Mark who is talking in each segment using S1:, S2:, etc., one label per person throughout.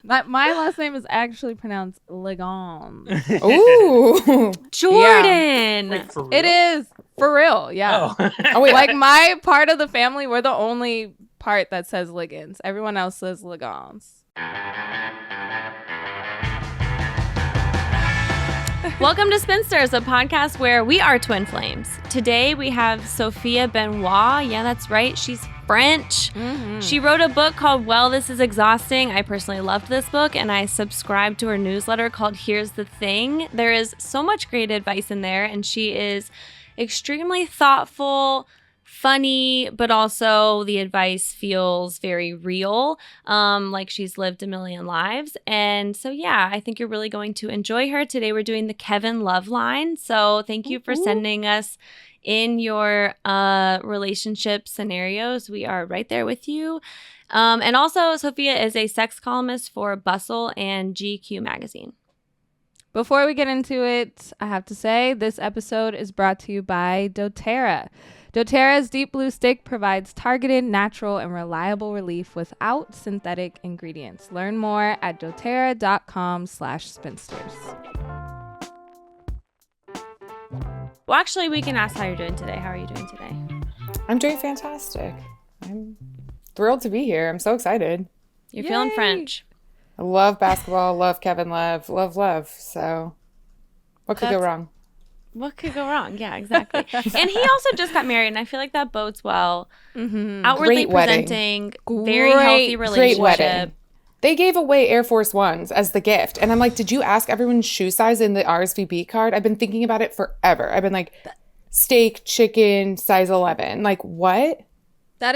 S1: My last name is actually pronounced Legons.
S2: Ooh.
S3: Jordan.
S4: Wait, for real?
S1: It is for real. Yeah.
S4: Oh,
S2: wait.
S1: Like my part of the family, we're the only part that says Liggins. Everyone else says Legons.
S3: Welcome to Spinsters, a podcast where we are twin flames. Today we have Sophia Benoit. Yeah, that's right. She's French.
S1: Mm-hmm.
S3: She wrote a book called Well, This Is Exhausting. I personally loved this book, and I subscribed to her newsletter called Here's the Thing. There is so much great advice in there, and she is extremely thoughtful, funny, but also the advice feels very real, like she's lived a million lives. And so, yeah, I think you're really going to enjoy her. Today we're doing the Kevin Love line. So thank you for sending us in your relationship scenarios. We are right there with you. And also, Sophia is a sex columnist for Bustle and GQ magazine.
S1: Before we get into it, I have to say this episode is brought to you by doTERRA. doTERRA's Deep Blue Stick provides targeted, natural, and reliable relief without synthetic ingredients. Learn more at doTERRA.com/spinsters.
S3: Well, actually, we can ask how you're doing today. How are you doing today?
S2: I'm doing fantastic. I'm thrilled to be here. I'm so excited.
S3: You're feeling
S1: Yay.
S3: French.
S2: I love basketball, love Kevin Love, love. So what could go wrong?
S3: What could go wrong? Yeah, exactly. And he also just got married, and I feel like that bodes well.
S1: Mm-hmm.
S3: Outwardly
S2: Great wedding.
S3: presenting very healthy
S2: Great
S3: relationship.
S2: wedding. They gave away Air Force Ones as the gift. And I'm like, did you ask everyone's shoe size in the RSVP card? I've been thinking about it forever. I've been like, steak, chicken, size 11. Like, what?
S1: That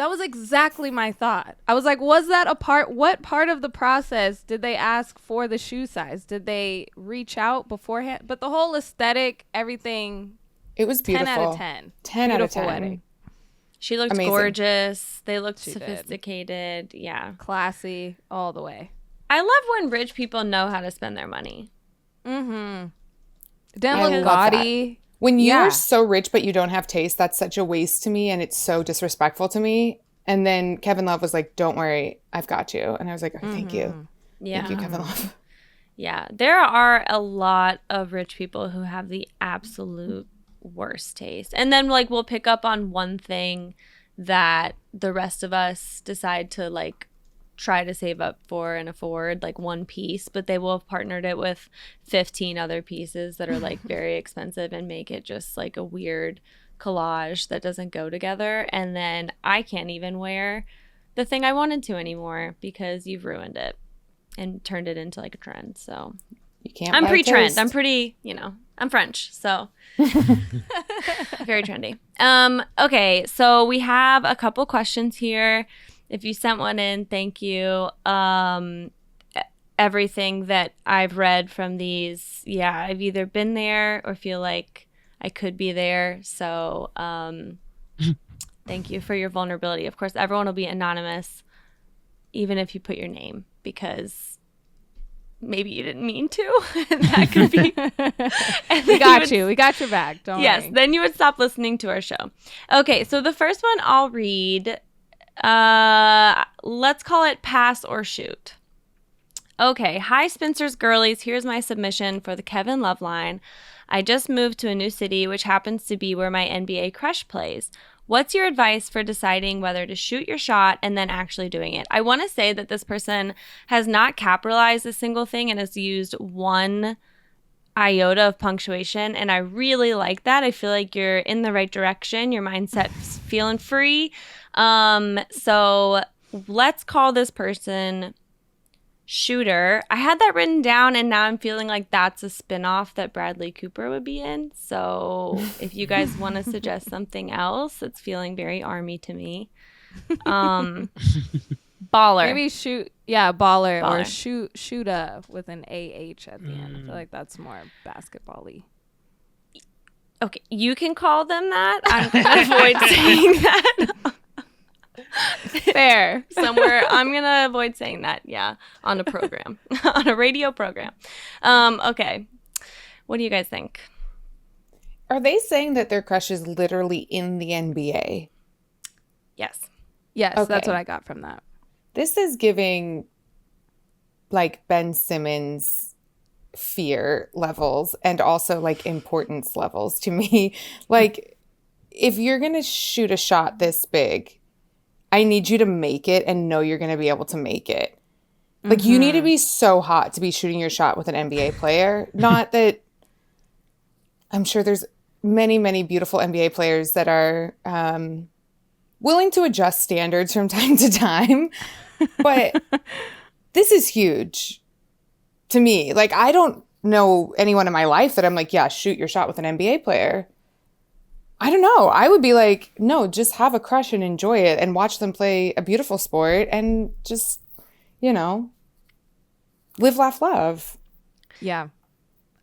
S1: was exactly my thought. I was like, was that what part of the process did they ask for the shoe size? Did they reach out beforehand? But the whole aesthetic, everything,
S2: It was beautiful.
S1: 10 out of 10.
S2: 10 out of
S1: Beautiful
S2: 10.
S1: wedding.
S3: She looked
S2: Amazing.
S3: gorgeous. They looked
S1: She did.
S3: sophisticated. Yeah.
S1: Classy all the way.
S3: I love when rich people know how to spend their money.
S1: Mm-hmm. Didn't
S2: I
S1: look
S2: love
S1: gaudy.
S2: When you
S1: Yeah.
S2: are so rich but you don't have taste, that's such a waste to me, and it's so disrespectful to me. And then Kevin Love was like, don't worry, I've got you. And I was like, oh, thank you.
S3: Yeah.
S2: Thank you, Kevin Love.
S3: Yeah. There are a lot of rich people who have the absolute worst taste. And then, like, we'll pick up on one thing that the rest of us decide to, like, try to save up for and afford, like one piece, but they will have partnered it with 15 other pieces that are like very expensive and make it just like a weird collage that doesn't go together. And then I can't even wear the thing I wanted to anymore because you've ruined it and turned it into like a trend. So
S2: You can't
S3: I'm
S2: buy
S3: pre-trend.
S2: taste.
S3: I'm pretty, I'm French, so very trendy. Okay, so we have a couple questions here. If you sent one in, thank you. Everything that I've read from these, yeah, I've either been there or feel like I could be there. So thank you for your vulnerability. Of course, everyone will be anonymous, even if you put your name, because maybe you didn't mean to. And that could be.
S1: We got you. We got your back. Don't
S3: Yes,
S1: worry.
S3: then you would stop listening to our show. Okay, so the first one I'll read. Let's call it pass or shoot. Okay, hi Spinsters girlies. Here's my submission for the Kevin Love line. I just moved to a new city, which happens to be where my NBA crush plays. What's your advice for deciding whether to shoot your shot and then actually doing it? I want to say that this person has not capitalized a single thing and has used one iota of punctuation, and I really like that. I feel like you're in the right direction. Your mindset's feeling free. So let's call this person Shooter. I had that written down, and now I'm feeling like that's a spinoff that Bradley Cooper would be in. So if you guys want to suggest something else, it's feeling very army to me. Baller.
S1: Maybe shoot. Yeah, baller. Or
S3: Baller.
S1: shoota with an AH at the end. I feel like that's more basketball-y.
S3: Okay, you can call them that. I'm going to avoid saying that.
S1: Fair.
S3: Somewhere I'm going to avoid saying that, yeah, on a program, on a radio program. Okay, what do you guys think?
S2: Are they saying that their crush is literally in the NBA?
S3: Yes.
S1: Yes,
S2: Okay.
S1: that's what I got from that.
S2: This is giving like Ben Simmons fear levels and also like importance levels to me. Like, if you're going to shoot a shot this big, I need you to make it and know you're going to be able to make it. Like, you need to be so hot to be shooting your shot with an NBA player. Not that I'm sure there's many, many beautiful NBA players that are willing to adjust standards from time to time. But this is huge to me. Like, I don't know anyone in my life that I'm like, yeah, shoot your shot with an NBA player. I don't know. I would be like, no, just have a crush and enjoy it and watch them play a beautiful sport and just, you know, live, laugh, love.
S1: Yeah.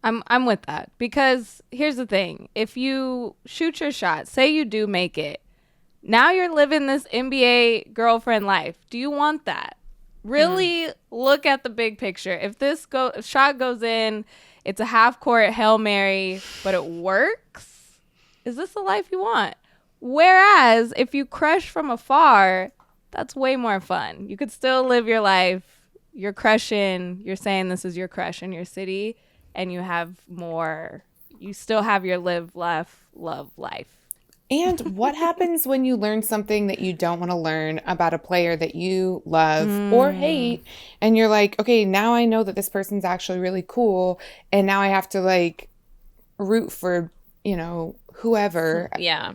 S1: I'm with that, because here's the thing. If you shoot your shot, say you do make it, now you're living this NBA girlfriend life. Do you want that? Really look at the big picture. If this shot goes in, it's a half court Hail Mary, but it works. Is this the life you want? Whereas if you crush from afar, that's way more fun. You could still live your life. You're crushing. You're saying this is your crush in your city, and you have more. You still have your live, laugh, love life.
S2: And what happens when you learn something that you don't want to learn about a player that you love or hate, and you're like, okay, now I know that this person's actually really cool, and now I have to like root for, you know, whoever.
S3: Yeah.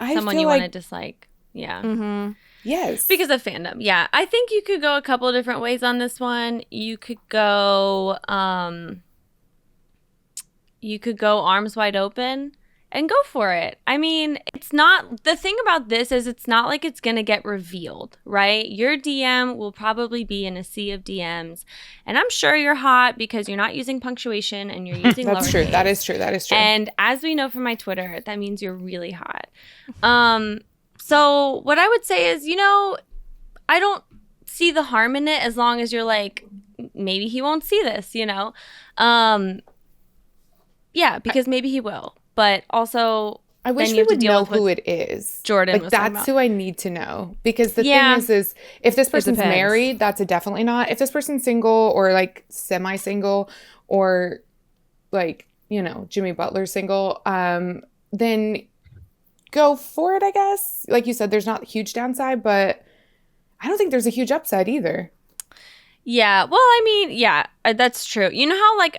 S2: I
S3: Someone
S2: feel
S3: you
S2: like,
S3: want to dislike. Yeah.
S2: yes.
S3: Because of fandom. Yeah. I think you could go a couple of different ways on this one. You could go arms wide open and go for it. I mean, it's not, the thing about this is it's not like it's going to get revealed, right? Your DM will probably be in a sea of DMs. And I'm sure you're hot because you're not using punctuation and you're using
S2: That's true.
S3: lowercase.
S2: That is true. That is true.
S3: And as we know from my Twitter, that means you're really hot. So what I would say is, you know, I don't see the harm in it as long as you're like, maybe he won't see this, you know? Yeah, because maybe he will. But also,
S2: I wish
S3: then
S2: we
S3: you have to
S2: would
S3: deal
S2: know
S3: with what
S2: who it is.
S3: Jordan
S2: Like,
S3: was talking
S2: that's
S3: about.
S2: who I need to know. Because the
S3: Yeah.
S2: thing is if this person's
S1: depends.
S2: married, that's a definitely not. If this person's single or like semi-single or like, you know, Jimmy Butler single, then go for it, I guess. Like you said, there's not a huge downside, but I don't think there's a huge upside either.
S3: Yeah, well, I mean, yeah, that's true. You know how like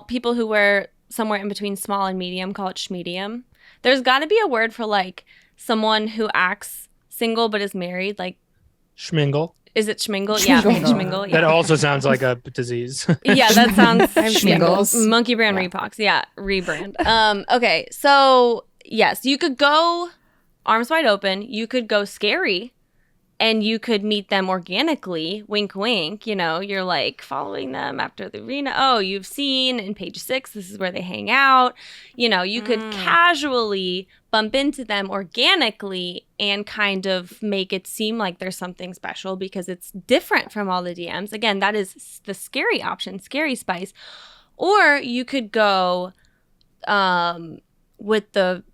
S3: people who wear somewhere in between small and medium call it schmedium? There's got to be a word for like someone who acts single but is married. Like,
S4: Schmingle.
S3: is it schmingle? Yeah, maybe schmingle. Yeah.
S4: That also sounds like a disease.
S3: Yeah, that sounds
S2: Schmingles.
S3: Monkey brand repox. Yeah, rebrand. Okay, so yes, you could go arms wide open. You could go scary, and you could meet them organically. Wink, wink. You know, you're like following them after the arena. Oh, you've seen in page 6. This is where they hang out. You know, you could casually bump into them organically and kind of make it seem like there's something special because it's different from all the DMs. Again, that is the scary option, scary spice. Or you could go with the,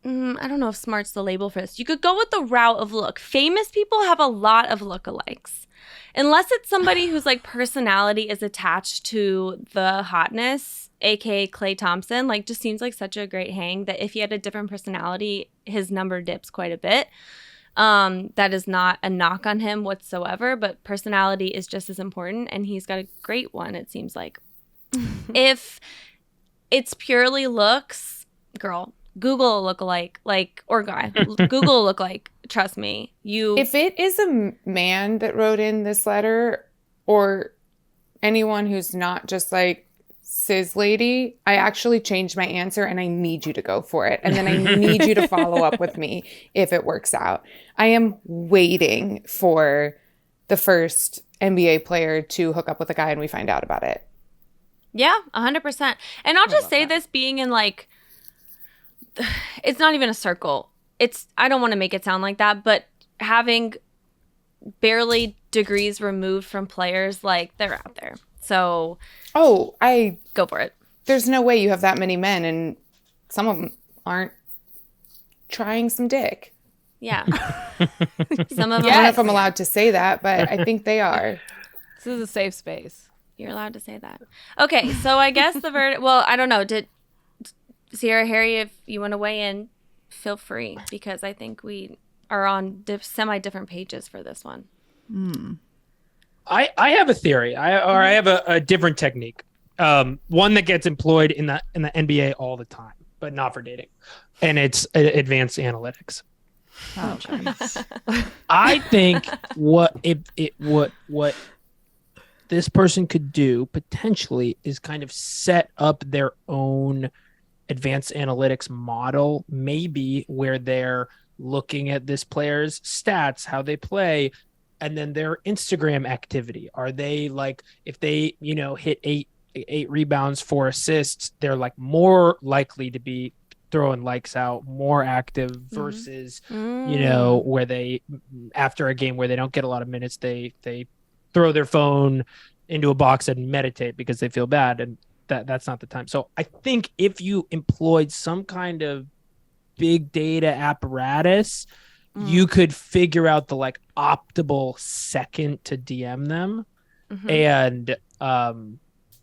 S3: I don't know if smart's the label for this. You could go with the route of look. Famous people have a lot of lookalikes. Unless it's somebody whose like personality is attached to the hotness, aka Klay Thompson, like just seems like such a great hang that if he had a different personality, his number dips quite a bit. That is not a knock on him whatsoever, but personality is just as important, and he's got a great one, it seems like. If it's purely looks, girl, Google a lookalike, like, or guy, Google a lookalike. Trust me,
S2: If it is a man that wrote in this letter or anyone who's not just like cis lady, I actually changed my answer and I need you to go for it. And then I need you to follow up with me if it works out. I am waiting for the first NBA player to hook up with a guy and we find out about it.
S3: Yeah, 100%. And I'll just say this, being in like, it's not even a circle. I don't want to make it sound like that, but having barely degrees removed from players, like, they're out there. So, go for it.
S2: There's no way you have that many men and some of them aren't trying some dick.
S3: Yeah. Some of
S2: I don't know
S3: them,
S2: if I'm allowed to say that, but I think they are.
S1: This is a safe space.
S3: you're allowed to say that. Okay, so I guess the verdict, well, I don't know. Did Sierra, Harry, if you want to weigh in, feel free, because I think we are on semi-different pages for this one.
S4: I have a theory. I have a different technique. One that gets employed in the NBA all the time, but not for dating, and it's advanced analytics.
S5: Oh, jeez.
S4: I think what this person could do potentially is kind of set up their own advanced analytics model, maybe where they're looking at this player's stats, how they play, and then their Instagram activity. Are they like, if they, hit eight rebounds, 4 assists, they're like more likely to be throwing likes out, more active versus, where they, after a game where they don't get a lot of minutes, they throw their phone into a box and meditate because they feel bad. And that's not the time. So I think if you employed some kind of big data apparatus, you could figure out the like optimal second to DM them. And,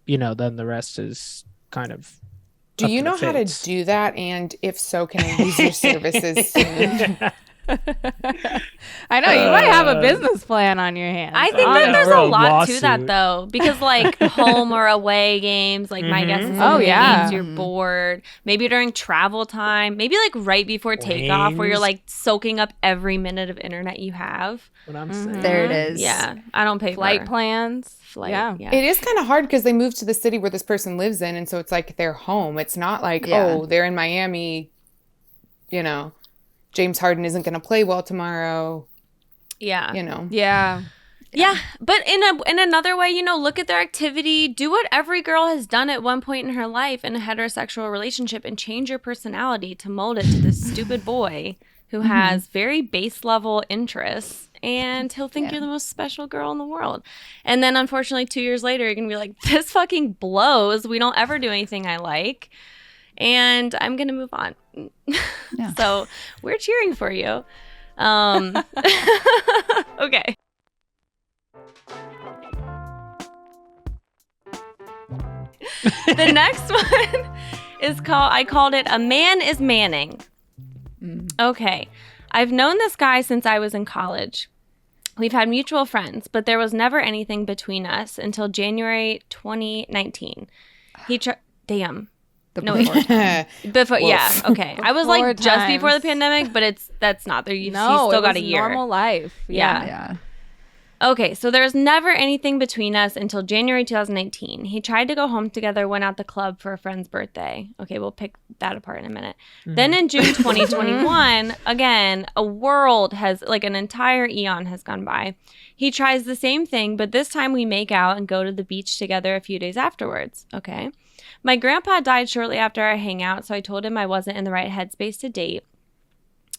S4: then the rest is kind of.
S2: Do you know how to do that? And if so, can I use your services soon?
S1: I know you might have a business plan on your hands.
S3: I think that there's a lot to that
S4: lawsuit.
S3: though, because like home or away games, like my guess is some of the games you're bored. Maybe during travel time, maybe like right before takeoff, where you're like soaking up every minute of internet you have.
S4: What I'm saying.
S5: There it is.
S3: Yeah, I don't pay
S1: flight
S3: for
S1: plans.
S3: Yeah.
S2: It is kind of hard because they moved to the city where this person lives in, and so it's like their home. It's not like, they're in Miami, James Harden isn't going to play well tomorrow.
S3: Yeah.
S1: Yeah.
S3: Yeah, but in another way, look at their activity. Do what every girl has done at one point in her life in a heterosexual relationship and change your personality to mold it to this stupid boy who has very base level interests, and he'll think you're the most special girl in the world. And then unfortunately 2 years later, you're going to be like, this fucking blows. We don't ever do anything I like. And I'm going to move on.
S5: Yeah.
S3: So we're cheering for you. Okay. The next one is I called it A Man is Manning. Okay. I've known this guy since I was in college. We've had mutual friends, but there was never anything between us until January 2019. Damn. No, wait. Before, yeah, okay. I was like just before the pandemic, but that's not there. You still got a year.
S1: Normal life.
S5: Yeah.
S3: Okay, so there was never anything between us until January 2019. He tried to go home together, went out the club for a friend's birthday. Okay, we'll pick that apart in a minute. Then in June 2021, again, an entire eon has gone by. He tries the same thing, but this time we make out and go to the beach together a few days afterwards. Okay. My grandpa died shortly after our hangout, so I told him I wasn't in the right headspace to date.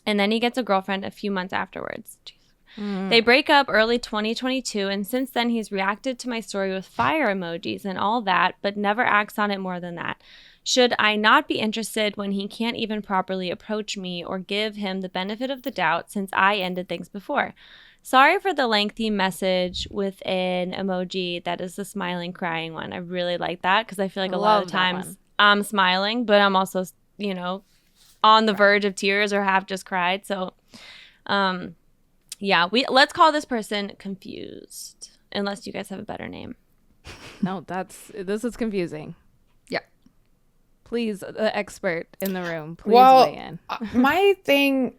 S3: And then he gets a girlfriend a few months afterwards. They break up early 2022, and since then he's reacted to my story with fire emojis and all that, but never acts on it more than that. Should I not be interested when he can't even properly approach me or give him the benefit of the doubt since I ended things before? Sorry for the lengthy message with an emoji that is the smiling, crying one. I really like that because I feel like a lot of times I'm smiling, but I'm also, on the verge of tears or have just cried. So, let's call this person confused, unless you guys have a better name.
S1: No, this is confusing.
S5: Yeah.
S1: Please, the expert in the room, please weigh in.
S2: My thing,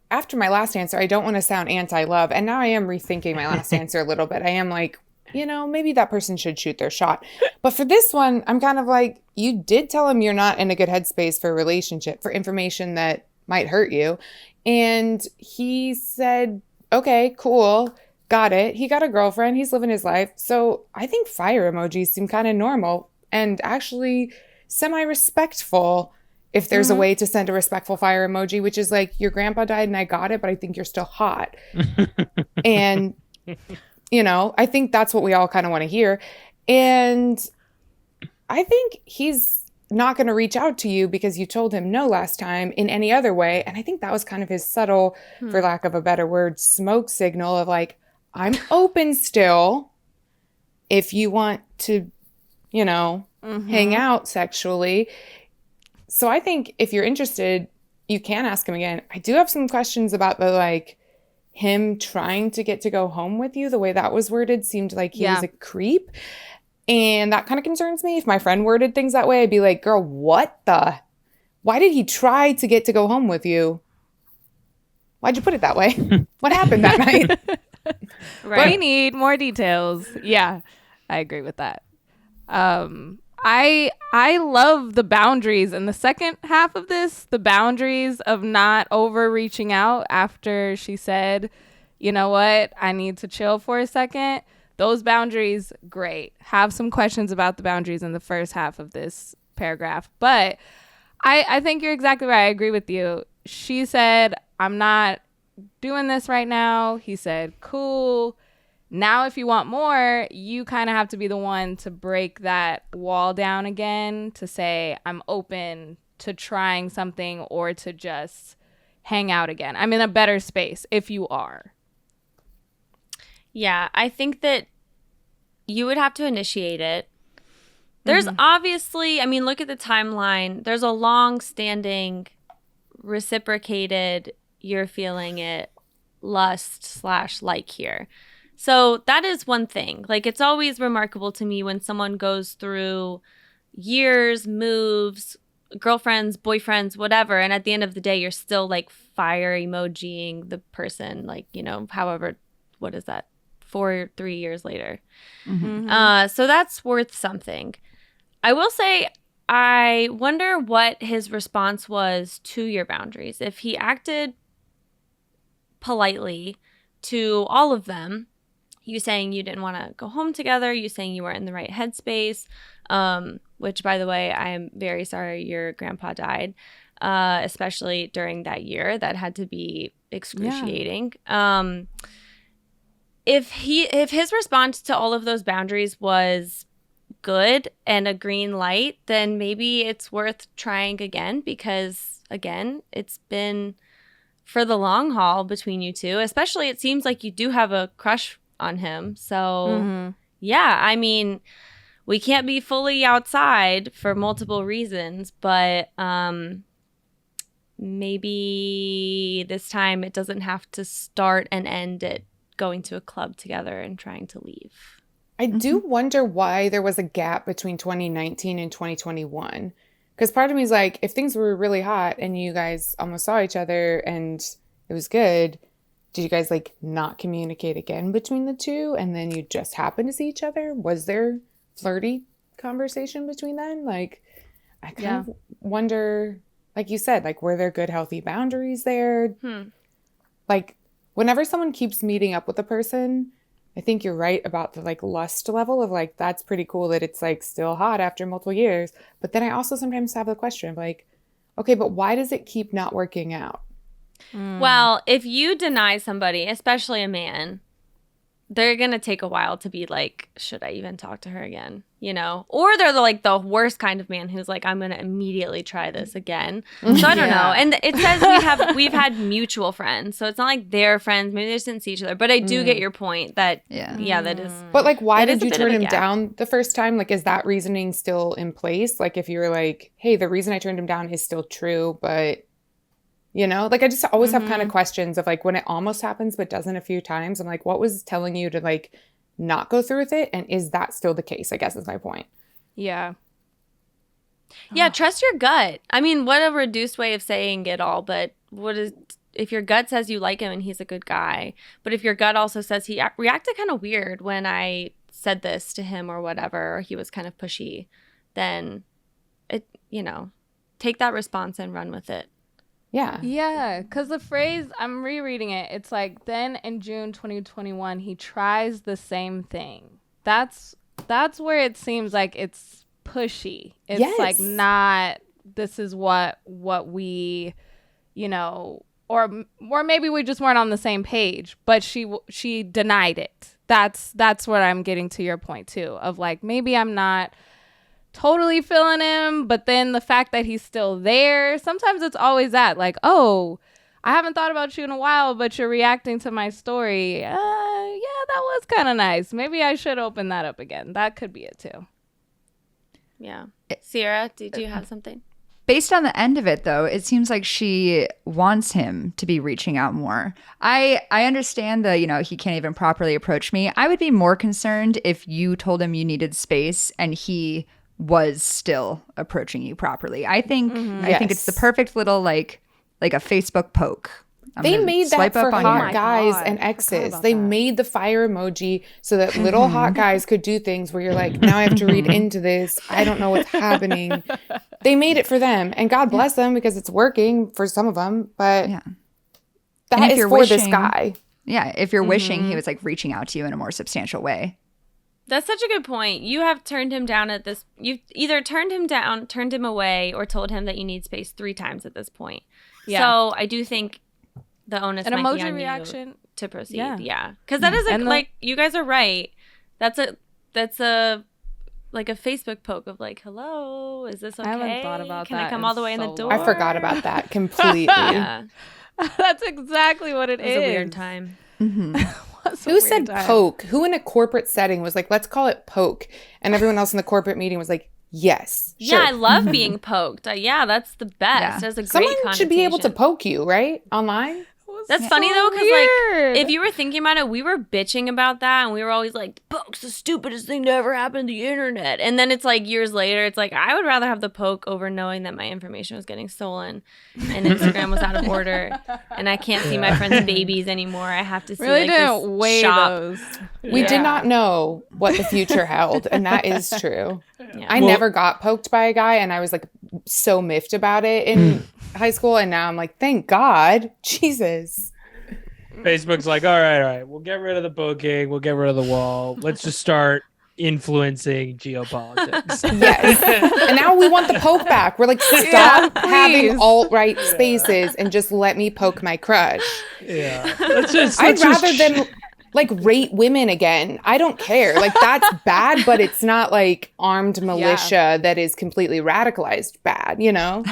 S2: after my last answer, I don't want to sound anti-love, and now I am rethinking my last answer a little bit. I am like, maybe that person should shoot their shot. But for this one, I'm kind of like, you did tell him you're not in a good headspace for a relationship, for information that might hurt you. And he said, okay, cool, got it. He got a girlfriend. He's living his life. So I think fire emojis seem kind of normal and actually semi-respectful if there's a way to send a respectful fire emoji, which is like, your grandpa died and I got it, but I think you're still hot. And, I think that's what we all kind of want to hear. And I think he's not going to reach out to you because you told him no last time in any other way. And I think that was kind of his subtle, for lack of a better word, smoke signal of like, I'm open still if you want to, you know, hang out sexually. So I think if you're interested, you can ask him again. I do have some questions about the like him trying to get to go home with you. The way that was worded seemed like he was a creep. And that kind of concerns me. If my friend worded things that way, I'd be like, girl, what the? Why did he try to get to go home with you? Why'd you put it that way? What happened that night?
S1: Right. We need more details. Yeah, I agree with that. I love the boundaries in the second half of this, the boundaries of not overreaching out after she said, you know what, I need to chill for a second. Those boundaries, great. Have some questions about the boundaries in the first half of this paragraph. But I think you're exactly right. I agree with you. She said, I'm not doing this right now. He said, cool. Now, if you want more, you kind of have to be the one to break that wall down again, to say, I'm open to trying something or to just hang out again. I'm in a better space if you are.
S3: Yeah, I think that you would have to initiate it. There's obviously, I mean, look at the timeline. There's a long-standing reciprocated, you're feeling it, lust/like here. So that is one thing. Like, it's always remarkable to me when someone goes through years, moves, girlfriends, boyfriends, whatever, and at the end of the day, you're still like fire emojiing the person, like, you know, however, what is that? 3 years later. So that's worth something. I will say, I wonder what his response was to your boundaries. If he acted politely to all of them, you saying you didn't want to go home together, you saying you weren't in the right headspace, which, by the way, I am very sorry your grandpa died, especially during that year. That had to be excruciating. Yeah. If his response to all of those boundaries was good and a green light, then maybe it's worth trying again, because again, it's been for the long haul between you two. Especially, it seems like you do have a crush on him. So yeah, I mean, we can't be fully outside for multiple reasons, but maybe this time it doesn't have to start and end at going to a club together and trying to leave.
S2: I do wonder why there was a gap between 2019 and 2021. Because part of me is like, if things were really hot and you guys almost saw each other and it was good, did you guys like not communicate again between the two? And then you just happened to see each other? Was there flirty conversation between them? Like, I kind of wonder, like you said, like, were there good, healthy boundaries there? Like, whenever someone keeps meeting up with a person, I think you're right about the like lust level of like, that's pretty cool that it's like still hot after multiple years. But then I also sometimes have the question of like, okay, but why does it keep not working out?
S3: Well, if you deny somebody, especially a man, they're going to take a while to be like, should I even talk to her again? You know? Or they're the worst kind of man who's like, I'm going to immediately try this again. So I don't know. And it says we've had mutual friends. So it's not like they're friends. Maybe they just didn't see each other. But I do get your point that, that is.
S2: But like, why did you turn him down the first time? Like, is that reasoning still in place? Like, if you're like, hey, the reason I turned him down is still true, but... You know, like I just always have kind of questions of like when it almost happens but doesn't a few times. I'm like, what was telling you to like not go through with it? And is that still the case? I guess is my point.
S1: Yeah.
S3: Yeah, trust your gut. I mean, what a reduced way of saying it all. But if your gut says you like him and he's a good guy, but if your gut also says he reacted kind of weird when I said this to him or whatever, or he was kind of pushy, then take that response and run with it.
S2: Yeah.
S1: Yeah, because the phrase, I'm rereading it, it's like, then in June 2021, he tries the same thing. That's where it seems like it's pushy. It's like not, this is what we, you know, or maybe we just weren't on the same page, but she denied it. That's what I'm getting to your point too, of like, maybe I'm not totally feeling him, but then the fact that he's still there, sometimes it's always that, like, oh, I haven't thought about you in a while, but you're reacting to my story. Yeah, that was kind of nice. Maybe I should open that up again. That could be it too.
S3: Yeah. Sierra, did you have something?
S5: Based on the end of it, though, it seems like she wants him to be reaching out more. I understand that, he can't even properly approach me. I would be more concerned if you told him you needed space and he was still approaching you properly. I think it's the perfect little like a Facebook poke.
S2: They made that for hot
S5: here.
S2: guys
S1: God.
S2: and
S1: I
S2: exes.
S1: forgot about
S2: They
S1: that.
S2: made the fire emoji so that little hot guys could do things where you're like, now I have to read into this. I don't know what's happening. They made it for them. And God bless them because it's working for some of them. But
S5: Yeah.
S2: that
S5: And if
S2: is
S5: you're
S2: for this
S5: wishing-
S2: guy.
S5: Yeah, if you're wishing he was like reaching out to you in a more substantial way.
S3: That's such a good point. You have turned him down at this. You've either turned him down, turned him away, or told him that you need space 3 times at this point.
S1: Yeah.
S3: So I do think the onus
S1: An
S3: might be
S1: emoji
S3: on
S1: reaction.
S3: you to proceed.
S1: Yeah.
S3: Yeah, because that is
S1: And
S3: like you guys are right. That's a like a Facebook poke of like, hello, is this okay?
S1: I haven't thought about
S3: Can I
S1: that
S3: come
S1: in
S3: all the way in the
S1: so
S3: door?
S1: long.
S2: I forgot about that completely.
S3: Yeah,
S1: That's exactly what it
S3: it was
S1: is.
S3: a weird time.
S2: Who said poke? Who in a corporate setting was like, let's call it poke? And everyone else in the corporate meeting was like, yes.
S3: Yeah,
S2: Sure.
S3: I love being poked. Yeah, that's the best.
S5: Yeah.
S3: There's a great
S2: Someone
S3: connotation.
S2: should be able to poke you, right? Online?
S3: That's funny
S1: so
S3: though, because
S1: weird.
S3: like if you were thinking about it, we were bitching about that, and we were always like, "Poke's the stupidest thing to ever happen to the internet." And then it's like years later, it's like I would rather have the poke over knowing that my information was getting stolen, and Instagram was out of order, and I can't see my friends' babies anymore. I have to see
S1: really
S3: like
S1: didn't
S3: this
S1: weigh
S3: shop.
S1: those.
S2: We did not know what the future held, and that is true.
S3: Yeah.
S2: I never got poked by a guy, and I was like so miffed about it in high school, and now I'm like, thank God. Jesus.
S4: Facebook's like, all right, we'll get rid of the poking, we'll get rid of the wall. Let's just start influencing geopolitics.
S2: Yes. And now we want the poke back. We're like, stop having
S1: please.
S2: alt-right spaces and just let me poke my crush.
S4: Yeah. Let's
S2: I'd
S4: just
S2: rather them like rate women again. I don't care. Like that's bad, but it's not like armed militia that is completely radicalized bad, you know?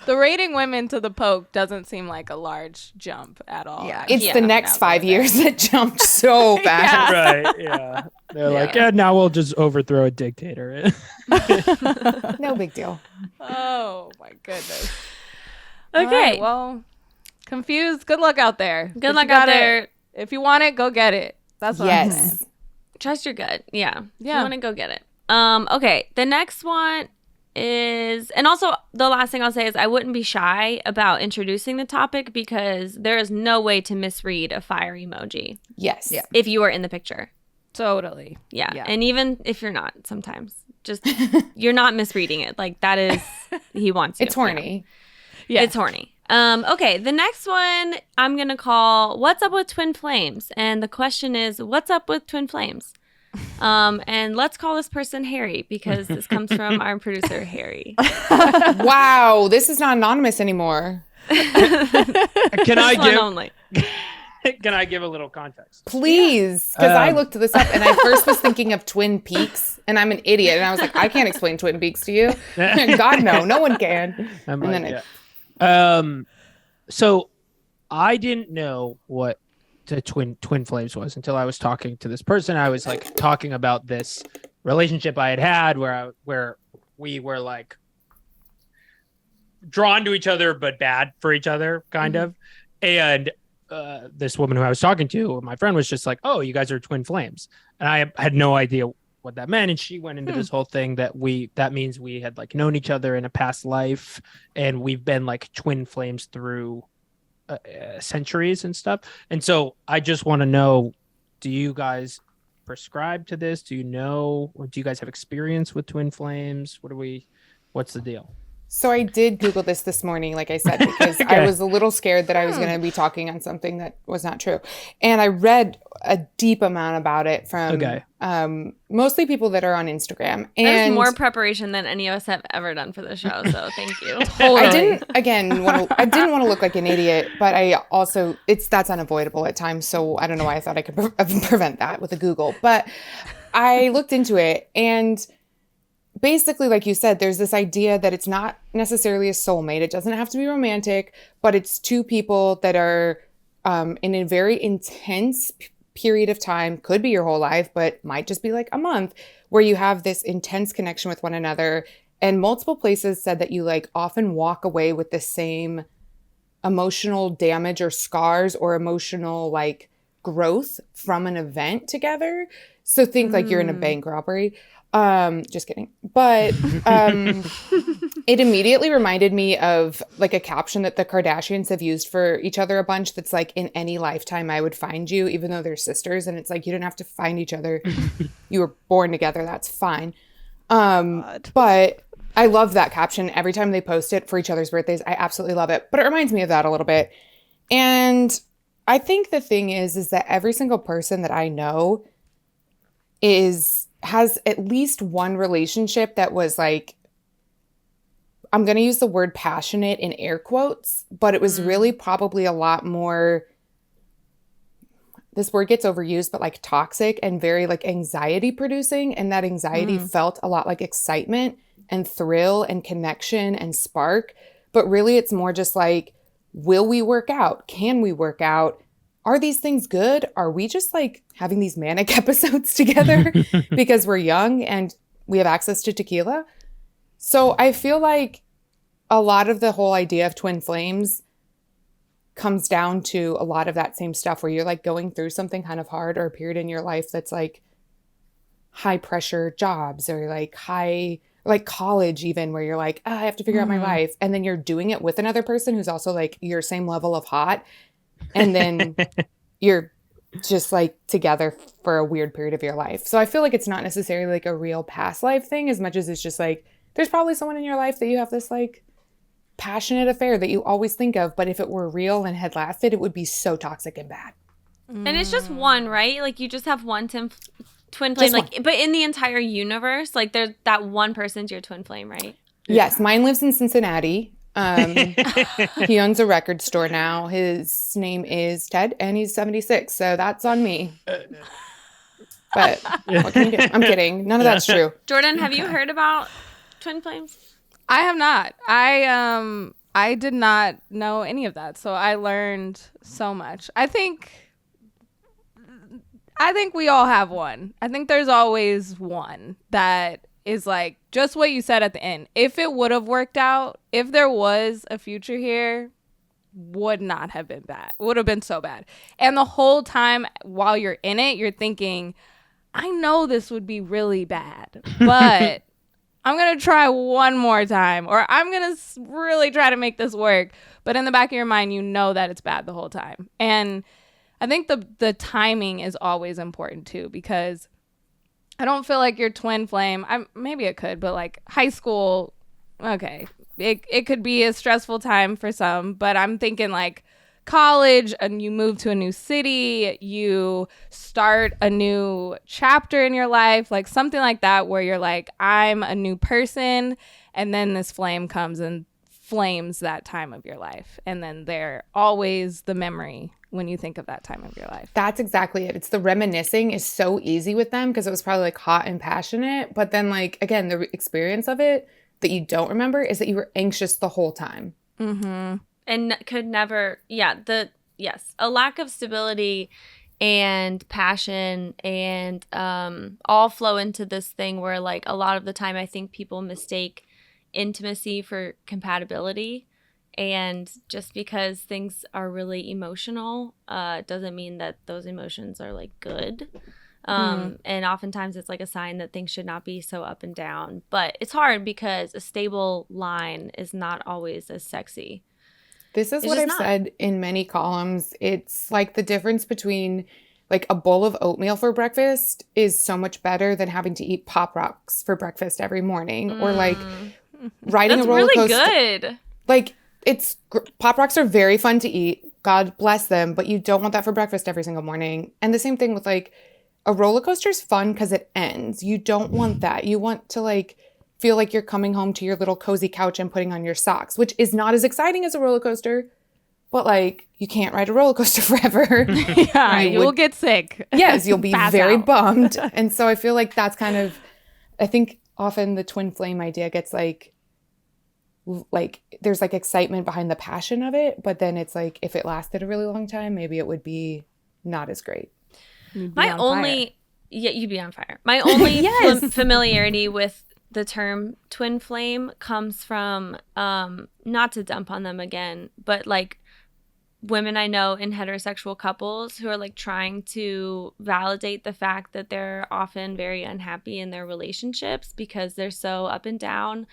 S1: The rating women to the poke doesn't seem like a large jump at all.
S5: Yeah.
S2: It's
S3: Yeah.
S2: the next 5 years that jumped so fast.
S4: Right, yeah. They're like, yeah, now we'll just overthrow a dictator.
S2: No big deal.
S1: Oh my goodness.
S3: Okay,
S1: All right, well, confused. Good luck out there.
S3: good
S1: If
S3: luck
S1: you got
S3: out there.
S1: it, if you want it, go get it. That's what I'm saying.
S2: Yes.
S3: Trust your gut. Yeah. If
S1: Yeah.
S3: you want to go get it. Okay. The next one is, and also the last thing I'll say is I wouldn't be shy about introducing the topic because there is no way to misread a fire emoji
S2: Yes.
S5: Yeah.
S3: if you are in the picture.
S1: Totally.
S3: Yeah.
S1: Yeah.
S3: And even if you're not, sometimes just you're not misreading it. Like that is, he wants you.
S2: It's horny.
S1: Yeah.
S3: It's horny. Okay, the next one I'm gonna call "What's Up with Twin Flames?" and the question is, "What's up with twin flames?" And let's call this person Harry because this comes from our producer Harry.
S2: Wow. This is not anonymous anymore.
S4: Can I
S3: This one
S4: give
S3: only.
S4: Can I give a little context?
S2: Please. Because I looked this up and I first was thinking of Twin Peaks and I'm an idiot. And I was like, I can't explain Twin Peaks to you. God, no. No one can.
S4: I'm
S2: And
S4: like,
S2: then
S4: so I didn't know what the twin flames was until I was talking to this person. I was like talking about this relationship I had where we were like drawn to each other but bad for each other kind of. And this woman who I was talking to, my friend, was just like, "Oh, you guys are twin flames," and I had no idea what that meant. And she went into this whole thing that means we had like known each other in a past life, and we've been like twin flames through centuries and stuff. And so I just want to know, do you guys prescribe to this? Do you know, or do you guys have experience with twin flames? What's the deal?
S2: So I did Google this morning, like I said, because I was a little scared that I was going to be talking on something that was not true. And I read a deep amount about it from mostly people that are on Instagram.
S3: There's
S2: And
S3: more preparation than any of us have ever done for the show, so thank you.
S2: I didn't I didn't want to look like an idiot, but I also that's unavoidable at times. So I don't know why I thought I could prevent that with a Google. But I looked into it, and basically, like you said, there's this idea that it's not necessarily a soulmate. It doesn't have to be romantic, but it's two people that are in a very intense period of time, could be your whole life, but might just be like a month, where you have this intense connection with one another. And multiple places said that you like often walk away with the same emotional damage or scars or emotional like growth from an event together. So think like you're in a bank robbery. Just kidding. But it immediately reminded me of like a caption that the Kardashians have used for each other a bunch that's like, in any lifetime I would find you, even though they're sisters. And it's like, you don't have to find each other. You were born together. That's fine. But I love that caption. Every time they post it for each other's birthdays, I absolutely love it. But it reminds me of that a little bit. And I think the thing is that every single person that I know has at least one relationship that was like, I'm going to use the word passionate in air quotes, but it was really probably a lot more, this word gets overused, but like toxic and very like anxiety producing. And that anxiety felt a lot like excitement and thrill and connection and spark. But really it's more just like, will we work out? Can we work out? Are these things good? Are we just like having these manic episodes together because we're young and we have access to tequila? So I feel like a lot of the whole idea of twin flames comes down to a lot of that same stuff where you're like going through something kind of hard, or a period in your life that's like high pressure jobs, or like high, like college even, where you're like, I have to figure out my life. And then you're doing it with another person who's also like your same level of hot. And then you're just like together for a weird period of your life. So I feel like it's not necessarily like a real past life thing as much as it's just like, there's probably someone in your life that you have this like passionate affair that you always think of. But if it were real and had lasted, it would be so toxic and bad.
S3: And it's just one, right? Like you just have one twin flame, like, but in the entire universe, like there's that one person's your twin flame, right?
S2: Yes, mine lives in Cincinnati. He owns a record store now. His name is Ted, and he's 76, so that's on me. But what can you do? I'm kidding. None of that's true.
S3: Jordan, have you heard about twin flames?
S1: I have not. I did not know any of that, so I learned so much. I think we all have one. I think there's always one that is like just what you said at the end. If it would have worked out, if there was a future here, would not have been bad. Would have been so bad. And the whole time while you're in it, you're thinking, I know this would be really bad, but I'm going to try one more time, or I'm going to really try to make this work. But in the back of your mind, you know that it's bad the whole time. And I think the timing is always important too, because I don't feel like your twin flame, maybe it could, but like high school, okay, it could be a stressful time for some, but I'm thinking like college, and you move to a new city, you start a new chapter in your life, like something like that, where you're like, I'm a new person, and then this flame comes and flames that time of your life, and then they're always the memory when you think of that time of your life.
S2: That's exactly it. It's the reminiscing is so easy with them because it was probably like hot and passionate, but then like again, the experience of it that you don't remember is that you were anxious the whole time.
S3: And could never, a lack of stability and passion and all flow into this thing where like a lot of the time I think people mistake intimacy for compatibility. And just because things are really emotional doesn't mean that those emotions are like good. And oftentimes it's like a sign that things should not be so up and down. But it's hard because a stable line is not always as sexy.
S2: This is what I've said in many columns. It's like the difference between like a bowl of oatmeal for breakfast is so much better than having to eat Pop Rocks for breakfast every morning, or like riding a roller coaster.
S3: That's really good.
S2: Like Pop Rocks are very fun to eat. God bless them, but you don't want that for breakfast every single morning. And the same thing with like a roller coaster is fun because it ends. You don't want that. You want to like feel like you're coming home to your little cozy couch and putting on your socks, which is not as exciting as a roller coaster, but like you can't ride a roller coaster forever.
S1: Yeah, you will get sick.
S2: Yes, you'll be
S1: Pass
S2: very
S1: out.
S2: bummed. And so I feel like that's kind of, I think often the twin flame idea gets like there's like excitement behind the passion of it, but then it's like if it lasted a really long time, maybe it would be not as great.
S1: You'd be
S3: My
S1: on
S3: only,
S1: fire.
S3: yeah, you'd be on fire. My only
S2: Yes.
S3: familiarity with the term twin flame comes from, not to dump on them again, but like women I know in heterosexual couples who are like trying to validate the fact that they're often very unhappy in their relationships because they're so up and down.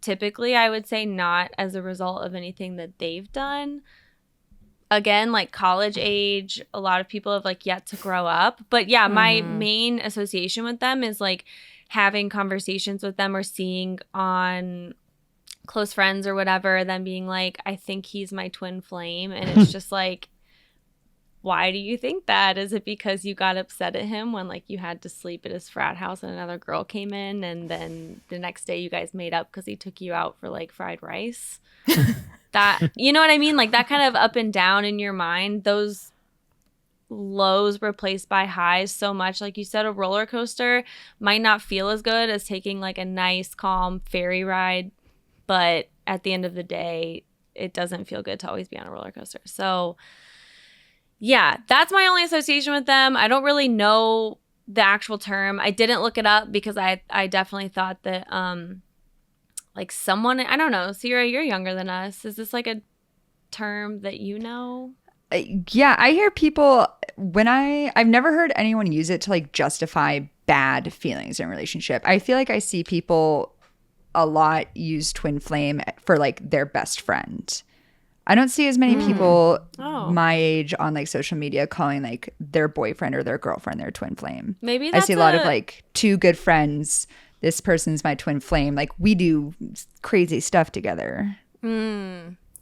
S3: Typically, I would say not as a result of anything that they've done. Again, like college age, a lot of people have like yet to grow up. But yeah, my main association with them is like having conversations with them or seeing on close friends or whatever, them being like, I think he's my twin flame. And it's just like, why do you think that? Is it because you got upset at him when like you had to sleep at his frat house and another girl came in and then the next day you guys made up because he took you out for like fried rice? That, you know what I mean? Like that kind of up and down in your mind, those lows replaced by highs so much. Like you said, a roller coaster might not feel as good as taking like a nice, calm ferry ride. But at the end of the day, it doesn't feel good to always be on a roller coaster. So yeah, that's my only association with them. I don't really know the actual term. I didn't look it up because I definitely thought that like someone, I don't know, Sierra, you're younger than us. Is this like a term that you know?
S5: Yeah, I hear people I've never heard anyone use it to like justify bad feelings in a relationship. I feel like I see people a lot use twin flame for like their best friend. I don't see as many people my age on like social media calling like their boyfriend or their girlfriend their twin flame.
S3: Maybe
S5: I
S3: that's
S5: see a lot of like two good friends. This person's my twin flame. Like we do crazy stuff together.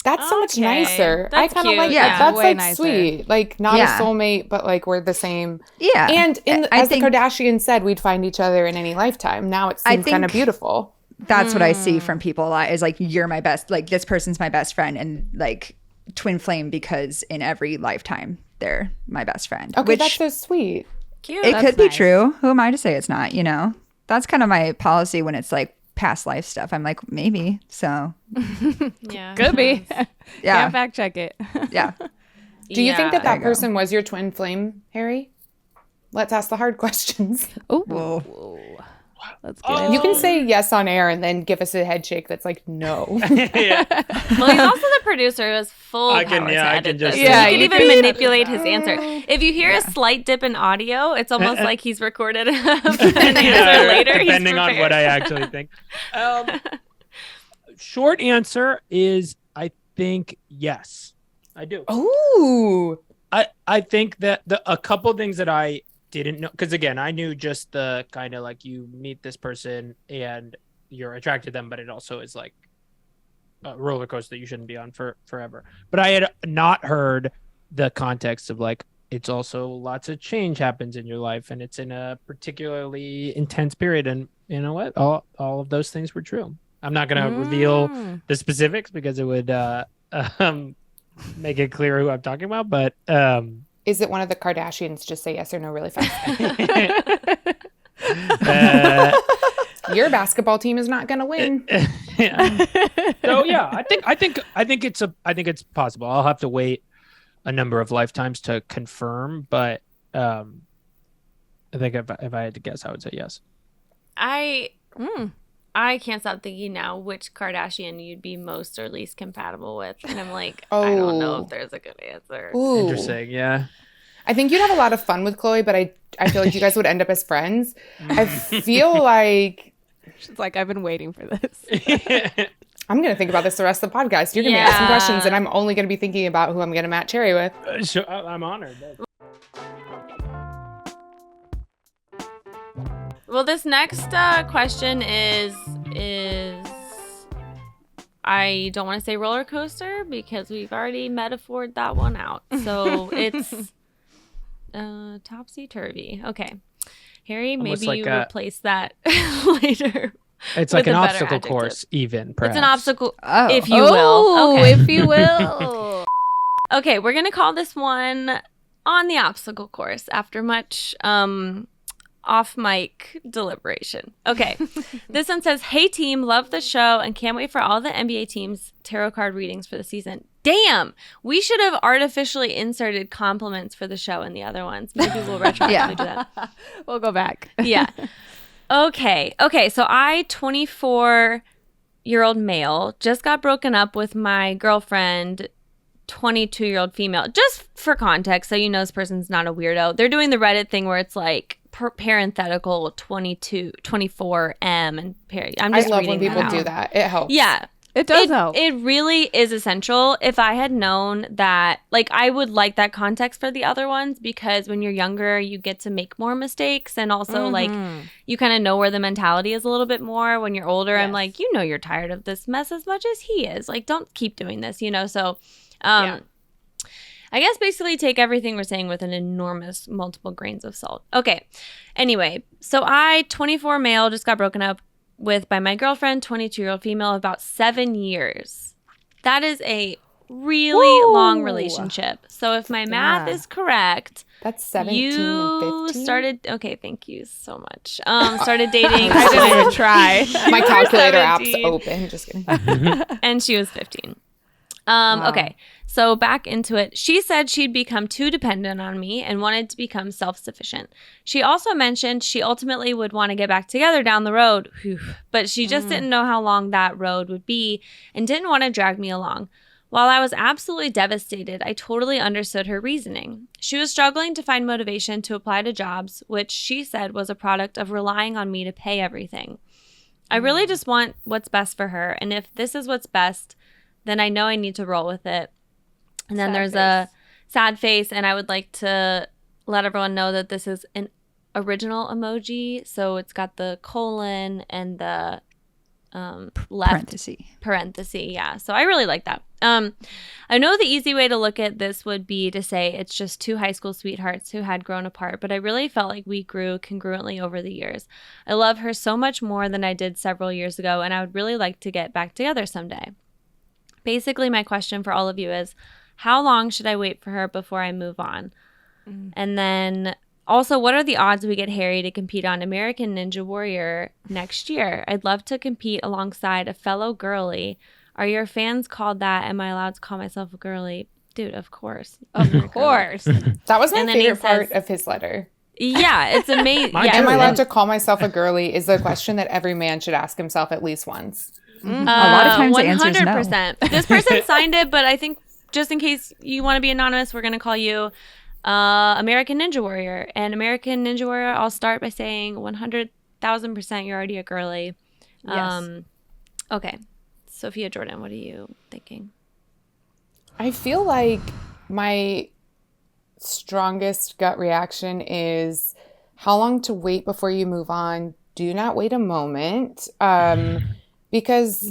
S2: That's so much
S3: Okay.
S2: nicer.
S3: That's
S2: I kind of
S3: cute.
S2: like
S3: Yeah.
S2: that. That's
S1: Way
S2: like
S1: nicer.
S2: sweet. Like not
S5: Yeah.
S2: a soulmate, but like we're the same.
S5: Yeah.
S2: And
S5: I
S2: as the
S5: think
S2: Kardashians said, we'd find each other in any lifetime. Now it
S5: I
S2: seems kind of
S5: think-
S2: beautiful.
S5: that's what I see from people a lot is like, you're my best, like this person's my best friend and like twin flame because in every lifetime they're my best friend.
S2: Okay,
S5: Which
S2: that's so sweet.
S3: cute.
S5: it
S1: That's
S5: could be
S1: nice.
S5: true. Who am I to say it's not, you know? That's kind of my policy when it's like past life stuff. I'm like, maybe. So
S3: Yeah.
S1: Could be.
S5: yeah.
S1: Can't fact check it.
S5: Yeah.
S2: Do you think that
S5: There
S2: that
S5: you go.
S2: person was your twin flame, Harry? Let's ask the hard questions.
S1: Ooh.
S5: Whoa.
S1: Let's get
S2: You can say yes on air and then give us a head shake that's like no.
S4: Yeah.
S3: Well, he's also the producer who has full
S4: I can-
S3: power
S4: yeah,
S3: to
S4: I
S3: edit
S4: can just
S3: this.
S1: say-
S3: He
S1: Yeah,
S3: can
S1: you
S3: even
S1: can-
S3: manipulate his answer. If you hear a slight dip in audio, it's almost like he's recorded an answer
S4: Yeah,
S3: later. He's
S4: depending on what
S3: prepared.
S4: I actually think. Short answer is I think yes, I do.
S2: Ooh.
S4: I think that a couple things that I didn't know, because again, I knew just the kind of like you meet this person and you're attracted to them, but it also is like a roller coaster that you shouldn't be on for forever. But I had not heard the context of like it's also lots of change happens in your life and it's in a particularly intense period. And you know what? All of those things were true. I'm not going to reveal the specifics because it would make it clear who I'm talking about. But
S2: Is it one of the Kardashians? Just say yes or no really fast. Your basketball team is not going to win.
S4: yeah. So yeah, I think it's possible. I'll have to wait a number of lifetimes to confirm, but I think if I had to guess, I would say yes.
S3: I can't stop thinking now which Kardashian you'd be most or least compatible with. And I'm like, I don't know if there's a good answer.
S2: Ooh.
S4: Interesting. Yeah.
S2: I think you'd have a lot of fun with Chloe, but I feel like you guys would end up as friends. I feel like
S1: She's like, I've been waiting for this.
S2: I'm going to think about this the rest of the podcast. You're going to be asking
S3: Yeah.
S2: questions, and I'm only going to be thinking about who I'm going to match Harry with.
S4: Sure, I'm honored.
S3: Well, this next question is I don't want to say roller coaster because we've already metaphored that one out. So it's topsy-turvy. Okay. Harry,
S4: Almost
S3: maybe
S4: like
S3: you
S4: a-
S3: replace that later.
S4: It's like
S3: With
S4: an
S3: a better
S4: obstacle
S3: adjective.
S4: course, even. Perhaps.
S3: It's an obstacle,
S5: Oh.
S3: if you will. Okay.
S1: If you will.
S3: Okay, we're going to call this one on the obstacle course after much off mic deliberation. Okay. This one says, "Hey team, love the show and can't wait for all the NBA teams' tarot card readings for the season." Damn, we should have artificially inserted compliments for the show in the other ones. Maybe we'll retroactively do that.
S1: We'll go back.
S3: Yeah. Okay. So I, 24-year-old male, just got broken up with my girlfriend, 22-year-old female. Just for context, so you know this person's not a weirdo. They're doing the Reddit thing where it's like parenthetical 24M and I'm
S2: I
S3: just
S2: love
S3: reading
S2: when people
S3: that
S2: do
S3: out.
S2: that. It helps.
S3: Yeah.
S1: It does help.
S3: It really is essential. If I had known that, like, I would like that context for the other ones, because when you're younger, you get to make more mistakes. And also, like, you kind of know where the mentality is a little bit more. When you're older, I'm like, you know, you're tired of this mess as much as he is. Like, don't keep doing this, you know? So, I guess basically take everything we're saying with an enormous multiple grains of salt. Okay. Anyway, so I, 24 male, just got broken up with by my girlfriend, 22-year-old female, of about 7 years. That is a really long relationship. So if my math is correct,
S2: That's 17
S3: you
S2: and 15.
S3: started. Okay, thank you so much. Started dating.
S1: I didn't even try.
S2: My
S3: You were
S2: calculator app's
S3: 17.
S2: open. Just kidding.
S3: And she was 15.
S2: Wow.
S3: Okay, so back into it. She said she'd become too dependent on me and wanted to become self-sufficient. She also mentioned she ultimately would want to get back together down the road, but she just didn't know how long that road would be and didn't want to drag me along. While I was absolutely devastated, I totally understood her reasoning. She was struggling to find motivation to apply to jobs, which she said was a product of relying on me to pay everything. I really just want what's best for her, and if this is what's best, then I know I need to roll with it. And then there's a sad face, and I would like to let everyone know that this is an original emoji. So it's got the colon and the left parenthesis. Yeah. So I really like that. I know the easy way to look at this would be to say it's just two high school sweethearts who had grown apart, but I really felt like we grew congruently over the years. I love her so much more than I did several years ago, and I would really like to get back together someday. Basically, my question for all of you is, how long should I wait for her before I move on? And then also, what are the odds we get Harry to compete on American Ninja Warrior next year? I'd love to compete alongside a fellow girly. Are your fans called that? Am I allowed to call myself a girly? Dude, of course.
S1: Of course.
S2: That was my
S3: And then he
S2: favorite part
S3: says-
S2: of his letter.
S3: Yeah, it's amazing.
S4: Mine
S3: Yeah,
S4: too.
S2: Am I
S4: Yeah.
S2: allowed to call myself a girly is a question that every man should ask himself at least once.
S5: A lot of times the answer is no.
S3: 100%. This person signed it, but I think just in case you want to be anonymous, we're going to call you American Ninja Warrior. And American Ninja Warrior, I'll start by saying 100,000% you're already a girly.
S2: Yes.
S3: Okay. Sophia Jordan, what are you thinking?
S2: I feel like my strongest gut reaction is how long to wait before you move on. Do not wait a moment. Because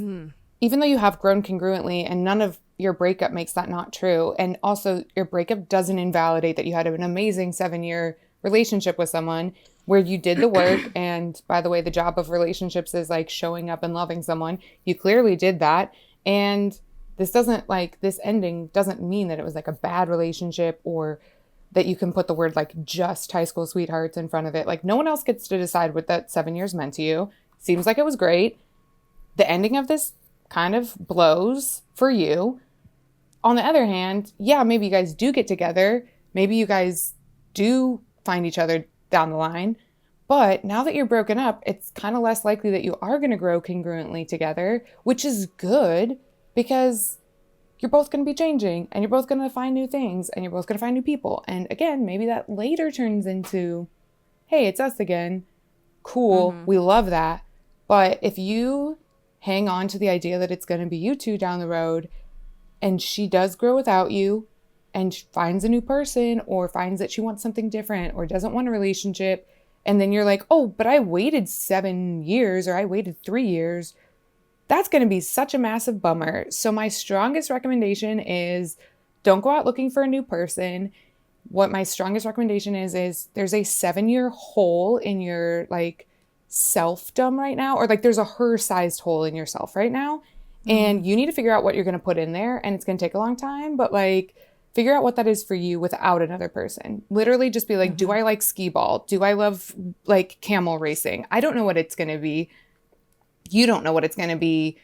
S2: even though you have grown congruently and none of your breakup makes that not true, and also your breakup doesn't invalidate that you had an amazing 7-year relationship with someone where you did the work. And by the way, the job of relationships is like showing up and loving someone. You clearly did that. And this ending doesn't mean that it was like a bad relationship or that you can put the word like just high school sweethearts in front of it. Like no one else gets to decide what that 7 years meant to you. Seems like it was great. The ending of this kind of blows for you. On the other hand, yeah, maybe you guys do get together. Maybe you guys do find each other down the line. But now that you're broken up, it's kind of less likely that you are going to grow congruently together, which is good because you're both going to be changing and you're both going to find new things and you're both going to find new people. And again, maybe that later turns into, hey, it's us again. Cool. We love that. But if you hang on to the idea that it's going to be you two down the road and she does grow without you and finds a new person or finds that she wants something different or doesn't want a relationship, and then you're like, oh, but I waited 7 years or I waited 3 years, that's going to be such a massive bummer. So my strongest recommendation is don't go out looking for a new person. What my strongest recommendation is there's a 7-year hole in your like selfdom right now, or like there's a her-sized hole in yourself right now, and you need to figure out what you're going to put in there, and it's going to take a long time, but like figure out what that is for you without another person. Literally just be like, do I like skee ball? Do I love like camel racing? I don't know what it's going to be. You don't know what it's going to be.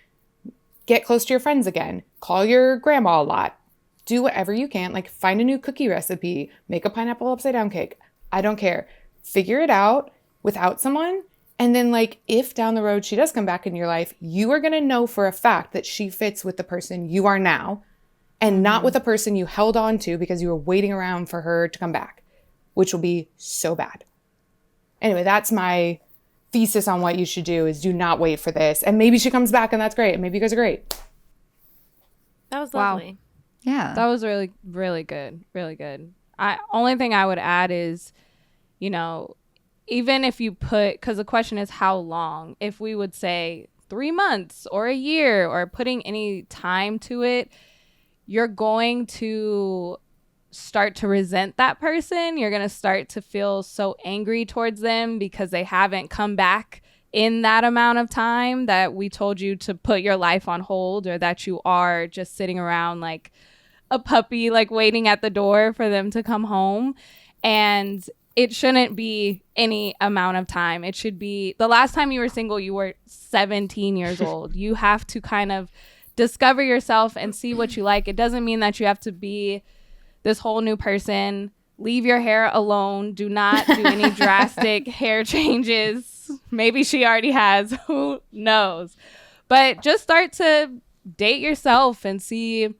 S2: Get close to your friends again. Call your grandma a lot. Do whatever you can. Like find a new cookie recipe. Make a pineapple upside down cake. I don't care. Figure it out without someone. And then like if down the road she does come back in your life, you are going to know for a fact that she fits with the person you are now and not with a person you held on to because you were waiting around for her to come back, which will be so bad. Anyway, that's my thesis on what you should do is do not wait for this. And maybe she comes back and that's great. And maybe you guys are great.
S3: That was
S1: Wow.
S3: lovely.
S5: Yeah.
S1: That was really, really good. Really good. Only thing I would add is, you know, even if you put, because the question is how long, if we would say 3 months or a year or putting any time to it, you're going to start to resent that person. You're going to start to feel so angry towards them because they haven't come back in that amount of time that we told you to put your life on hold, or that you are just sitting around like a puppy, like waiting at the door for them to come home. And it shouldn't be any amount of time. It should be the last time you were single, you were 17 years old. You have to kind of discover yourself and see what you like. It doesn't mean that you have to be this whole new person. Leave your hair alone. Do not do any drastic hair changes. Maybe she already has. Who knows? But just start to date yourself and see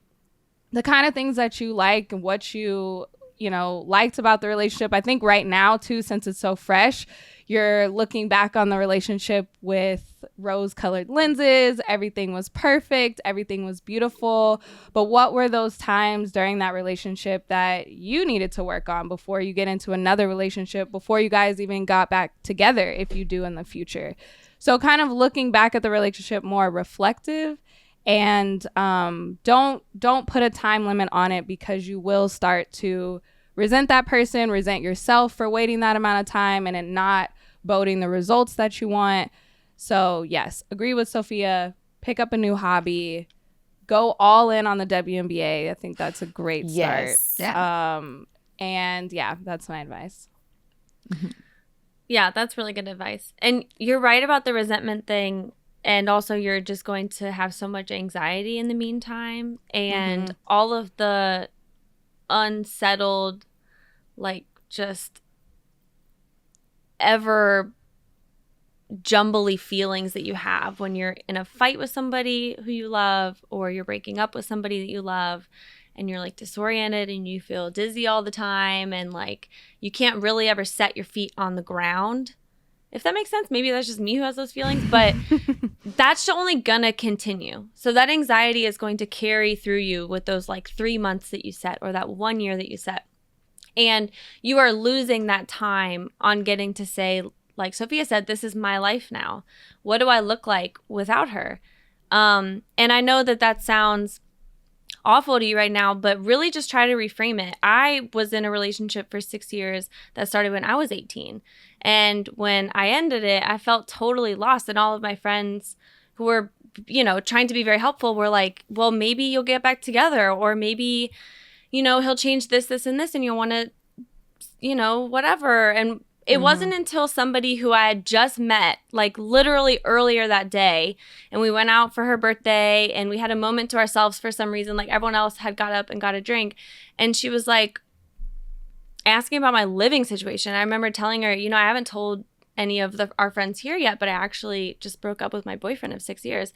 S1: the kind of things that you like and what you liked about the relationship. I think right now, too, since it's so fresh, you're looking back on the relationship with rose-colored lenses. Everything was perfect. Everything was beautiful. But what were those times during that relationship that you needed to work on before you get into another relationship, before you guys even got back together, if you do in the future? So kind of looking back at the relationship more reflective, and don't put a time limit on it, because you will start to resent that person, resent yourself for waiting that amount of time and it not boding the results that you want. So yes, agree with Sophia. Pick up a new hobby. Go all in on the WNBA. I think that's a great start.
S2: Yes.
S5: Yeah.
S1: And yeah, that's my advice.
S3: Yeah, that's really good advice. And you're right about the resentment thing. And also you're just going to have so much anxiety in the meantime. And all of the unsettled, like just ever jumbly feelings that you have when you're in a fight with somebody who you love, or you're breaking up with somebody that you love, and you're like disoriented and you feel dizzy all the time, and like you can't really ever set your feet on the ground. If that makes sense. Maybe that's just me who has those feelings, but that's only gonna continue. So that anxiety is going to carry through you with those like 3 months that you set, or that 1 year that you set. And you are losing that time on getting to say, like Sophia said, this is my life now. What do I look like without her? And I know that sounds awful to you right now, but really just try to reframe it. I was in a relationship for 6 years that started when I was 18. And when I ended it, I felt totally lost. And all of my friends who were, trying to be very helpful were like, well, maybe you'll get back together, or maybe, he'll change this, this, and this, and you'll want to, whatever. And it wasn't until somebody who I had just met, like literally earlier that day, and we went out for her birthday and we had a moment to ourselves for some reason, like everyone else had got up and got a drink. And she was like asking about my living situation. I remember telling her, I haven't told any of our friends here yet, but I actually just broke up with my boyfriend of 6 years.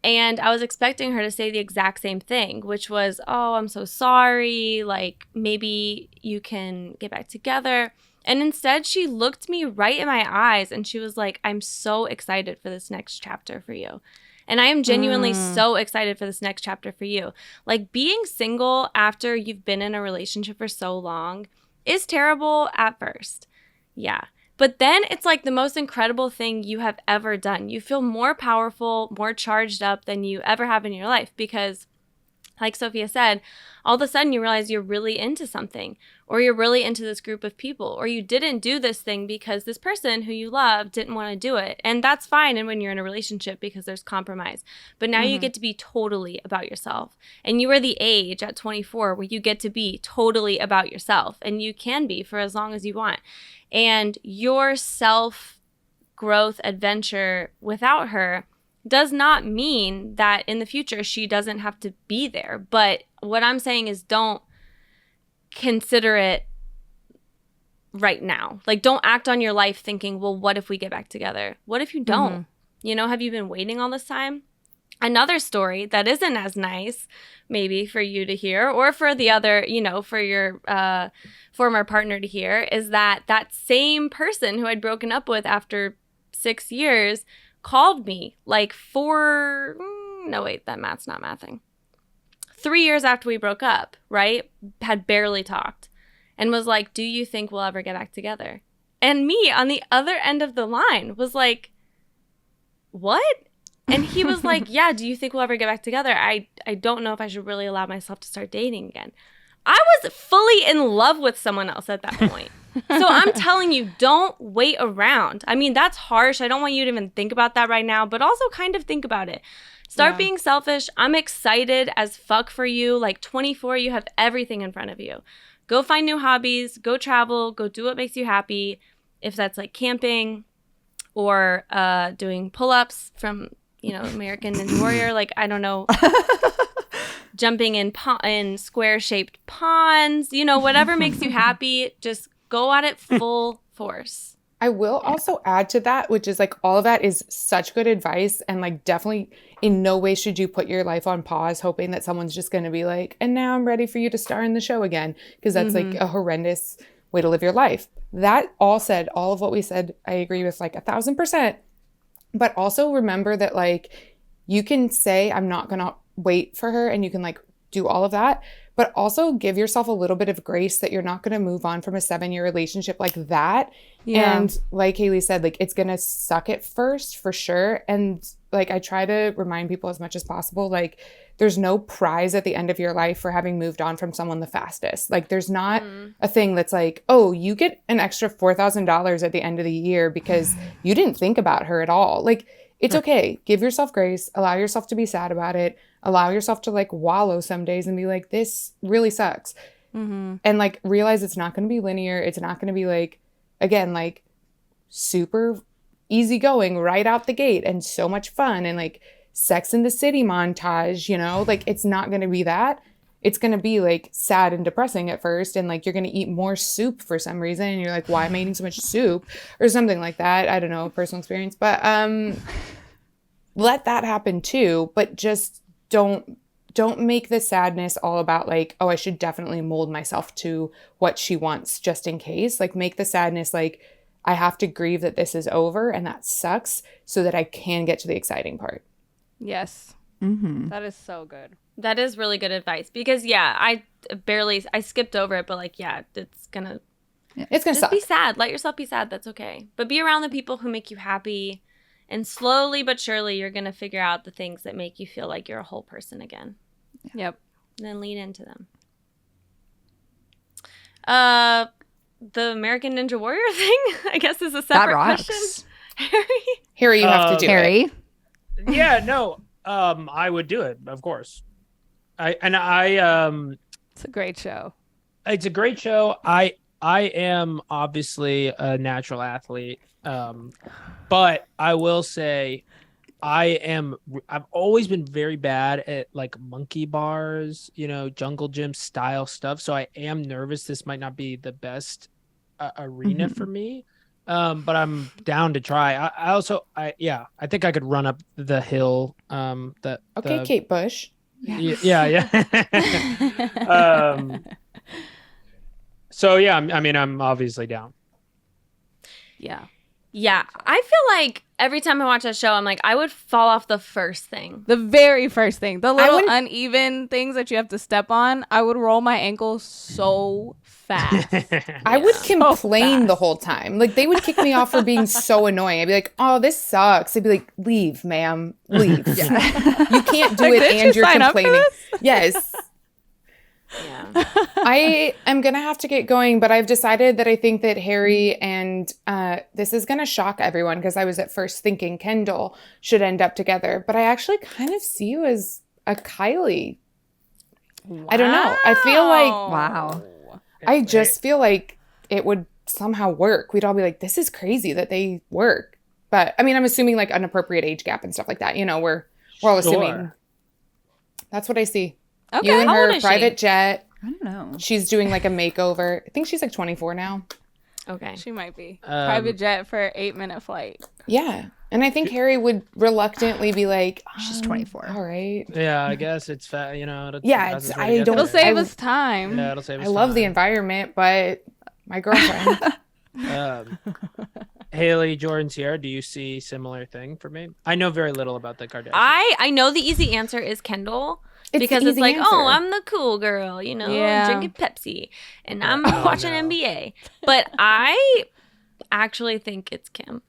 S3: And I was expecting her to say the exact same thing, which was, oh, I'm so sorry. Like, maybe you can get back together. And instead, she looked me right in my eyes and she was like, I'm so excited for this next chapter for you. And I am genuinely so excited for this next chapter for you. Like, being single after you've been in a relationship for so long is terrible at first. Yeah. But then it's like the most incredible thing you have ever done. You feel more powerful, more charged up than you ever have in your life, because like Sophia said, all of a sudden you realize you're really into something, or you're really into this group of people, or you didn't do this thing because this person who you love didn't want to do it. And that's fine. And when you're in a relationship, because there's compromise, but now you get to be totally about yourself. And you are the age at 24 where you get to be totally about yourself, and you can be for as long as you want. And your self growth adventure without her does not mean that in the future she doesn't have to be there. But what I'm saying is don't consider it right now. Like, don't act on your life thinking, well, what if we get back together? What if you don't? You know, have you been waiting all this time? Another story that isn't as nice maybe for you to hear, or for the other, you know, for your former partner to hear, is that that same person who I'd broken up with after 6 years called me like that math's not mathing. 3 years after we broke up, right? Had barely talked, and was like, do you think we'll ever get back together? And me on the other end of the line was like, what? And he was like, yeah, do you think we'll ever get back together? I don't know if I should really allow myself to start dating again. I was fully in love with someone else at that point. So I'm telling you, don't wait around. I mean, that's harsh. I don't want you to even think about that right now, but also kind of think about it. Start being selfish. I'm excited as fuck for you. Like 24, you have everything in front of you. Go find new hobbies, go travel, go do what makes you happy. If that's like camping or doing pull-ups from, you know, American Ninja Warrior, like, I don't know, jumping in square-shaped ponds, you know, whatever makes you happy, just go at it full force.
S2: I will also add to that, which is like all of that is such good advice, and like definitely in no way should you put your life on pause hoping that someone's just going to be like, and now I'm ready for you to star in the show again, because that's like a horrendous way to live your life. That all said, all of what we said, I agree with like 1,000%. But also remember that like you can say, I'm not going to wait for her, and you can like do all of that, but also give yourself a little bit of grace that you're not going to move on from a 7-year relationship like that. Yeah. And like Haley said, like it's going to suck at first for sure. And like I try to remind people as much as possible, like there's no prize at the end of your life for having moved on from someone the fastest. Like there's not a thing that's like, oh, you get an extra $4,000 at the end of the year because you didn't think about her at all. Like it's okay. Give yourself grace. Allow yourself to be sad about it. Allow yourself to like wallow some days and be like, this really sucks. And like realize it's not going to be linear. It's not going to be like, again, like super easygoing right out the gate and so much fun and like Sex in the City montage, you know, like it's not going to be that. It's going to be like sad and depressing at first. And like, you're going to eat more soup for some reason. And you're like, why am I eating so much soup or something like that? I don't know, personal experience, but let that happen too. But just don't make the sadness all about like, oh, I should definitely mold myself to what she wants just in case. Like make the sadness like, I have to grieve that this is over and that sucks so that I can get to the exciting part.
S1: Yes. That is so good.
S3: That is really good advice because I skipped over it, but like, it's gonna
S2: suck.
S3: Be sad. Let yourself be sad. That's okay. But be around the people who make you happy, and slowly but surely you're gonna figure out the things that make you feel like you're a whole person again.
S1: Yep.
S3: And then lean into them. The American Ninja Warrior thing, I guess, is a separate question.
S2: Harry, you have to do it.
S4: Yeah, no. I would do it, of course. It's
S1: a great show.
S4: It's a great show. I am obviously a natural athlete. But I will say I've always been very bad at like monkey bars, you know, jungle gym style stuff. So I am nervous this might not be the best arena for me. But I'm down to try. I think I could run up the hill.
S2: Kate Bush.
S4: Yeah. So yeah, I'm obviously down.
S1: Yeah.
S3: Yeah, I feel like every time I watch that show, I'm like, I would fall off the first thing.
S1: The very first thing, the little
S2: wouldn't-
S1: uneven things that you have to step on, I would roll my ankle so fast.
S2: I would complain
S1: fast.
S2: the whole time. Like, they would kick me off for being so annoying. I'd be like, oh, this sucks. They'd be like, leave, ma'am. Leave. You can't do
S1: Like,
S2: it
S1: did
S2: and
S1: you
S2: you're
S1: sign up for
S2: complaining.
S1: this?
S2: Yes.
S3: Yeah.
S2: I am going to have to get going, but I've decided that I think that Harry and this is going to shock everyone because I was at first thinking Kendall should end up together, but I actually kind of see you as a Kylie. I don't know. I feel like,
S5: Wow.
S2: I just feel like it would somehow work. We'd all be like, this is crazy that they work. But I mean, I'm assuming like an appropriate age gap and stuff like that. You know, we're all assuming.
S4: Sure.
S2: That's what I see.
S1: Okay.
S2: You and
S3: How old
S2: her
S3: is she?
S2: private jet.
S5: I don't know.
S2: She's doing like a makeover. I think she's like 24 now.
S3: Okay.
S1: She might be. Private jet for 8-minute flight.
S2: Yeah. And I think Harry would reluctantly be like,
S5: She's 24.
S2: All right.
S4: Yeah, I guess it's you know.
S2: Yeah,
S4: that's
S2: it's-
S4: the way
S2: I
S4: to get
S2: don't-
S1: It'll
S4: there.
S1: save
S2: I-
S1: us time.
S4: Yeah, it'll save us
S2: I love the
S4: time.
S2: environment, but my girlfriend.
S4: Haley, Jordan, Sierra, do you see similar thing for me? I know very little about the Kardashians.
S3: I know the easy answer is Kendall.
S2: It's the
S3: Because it's
S2: easy
S3: like, oh,
S2: answer.
S3: I'm the cool girl, you know,
S1: Yeah.
S3: drinking Pepsi, and I'm
S4: Oh,
S3: watching
S4: no.
S3: NBA. But I actually think it's Kim.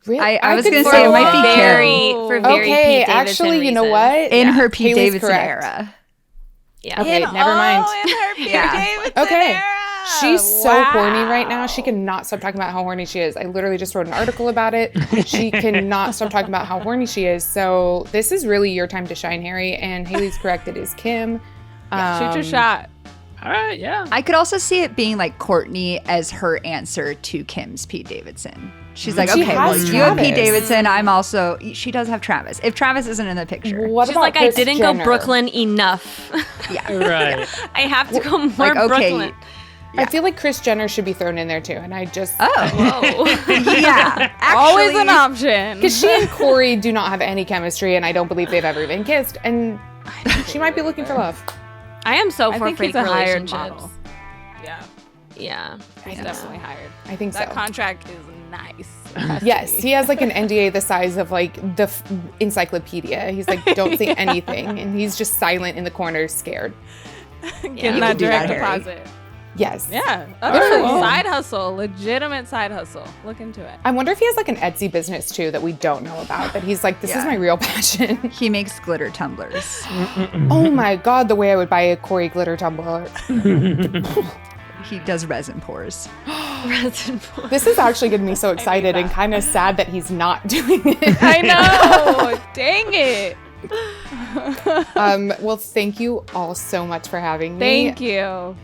S2: Really?
S5: I was
S2: could
S5: gonna
S2: see
S5: say it
S2: it.
S5: might be
S3: very,
S1: Carrie.
S3: for very
S2: Okay,
S3: Pete Davidson
S2: actually, you know
S3: reasons.
S2: what?
S5: In
S3: Yeah.
S5: her Pete
S2: Haley's
S5: Davidson
S2: correct.
S5: era.
S3: Yeah.
S2: Okay, never mind.
S1: In her Pete
S5: Yeah.
S1: Davidson
S2: Okay.
S1: era.
S2: She's so horny right now.
S1: Wow.
S2: She cannot stop talking about how horny she is. I literally just wrote an article about it. She cannot stop talking about how horny she is. So this is really your time to shine, Harry. And Haley's correct. It is Kim.
S1: Shoot your shot.
S4: All right, yeah.
S5: I could also see it being like Courtney as her answer to Kim's Pete Davidson. She's like,
S2: She
S5: okay, well,
S2: has
S5: you have Pete
S2: Travis.
S5: Davidson. I'm also, she does have Travis. If Travis isn't in the picture.
S2: What
S3: She's
S2: about
S3: like,
S2: Kris
S3: I didn't
S2: Jenner?
S3: go Brooklyn enough.
S5: Yeah.
S4: Right.
S3: I have to go more
S5: Like, okay.
S3: Brooklyn.
S2: I feel like Kris Jenner should be thrown in there too. And I just.
S5: Oh.
S3: Whoa.
S5: Yeah.
S1: Always
S5: Actually,
S1: an option.
S2: Because she and Corey do not have any chemistry, and I don't believe they've ever been kissed. And she might be looking for love.
S3: I am so
S1: I
S3: for
S1: think
S3: fake
S1: he's a hired
S3: relationships.
S1: model. Yeah,
S3: Yeah.
S1: he's
S2: know.
S1: definitely hired.
S2: I think
S1: That
S2: so.
S1: contract is nice. It has to
S2: Yes,
S1: be.
S2: he has like an NDA the size of like the encyclopedia. He's like, don't say anything, and he's just silent in the corner, scared.
S1: Getting
S3: You
S1: that
S5: could do that,
S1: direct
S5: Harry.
S1: deposit.
S2: Yes.
S1: Yeah,
S2: All
S1: that's a
S2: right.
S1: side hustle, legitimate side hustle. Look into it.
S2: I wonder if he has like an Etsy business too that we don't know about. That he's like, this is
S5: Yeah.
S2: my real passion.
S5: he makes glitter tumblers.
S2: Oh my god, the way I would buy a Corey glitter tumbler.
S5: He does resin pours.
S3: Resin pool.
S2: This is actually getting me so excited and
S1: that.
S2: kind of sad that he's not doing it.
S1: I know. Dang it.
S2: Well, thank you all so much for having me.
S1: Thank you.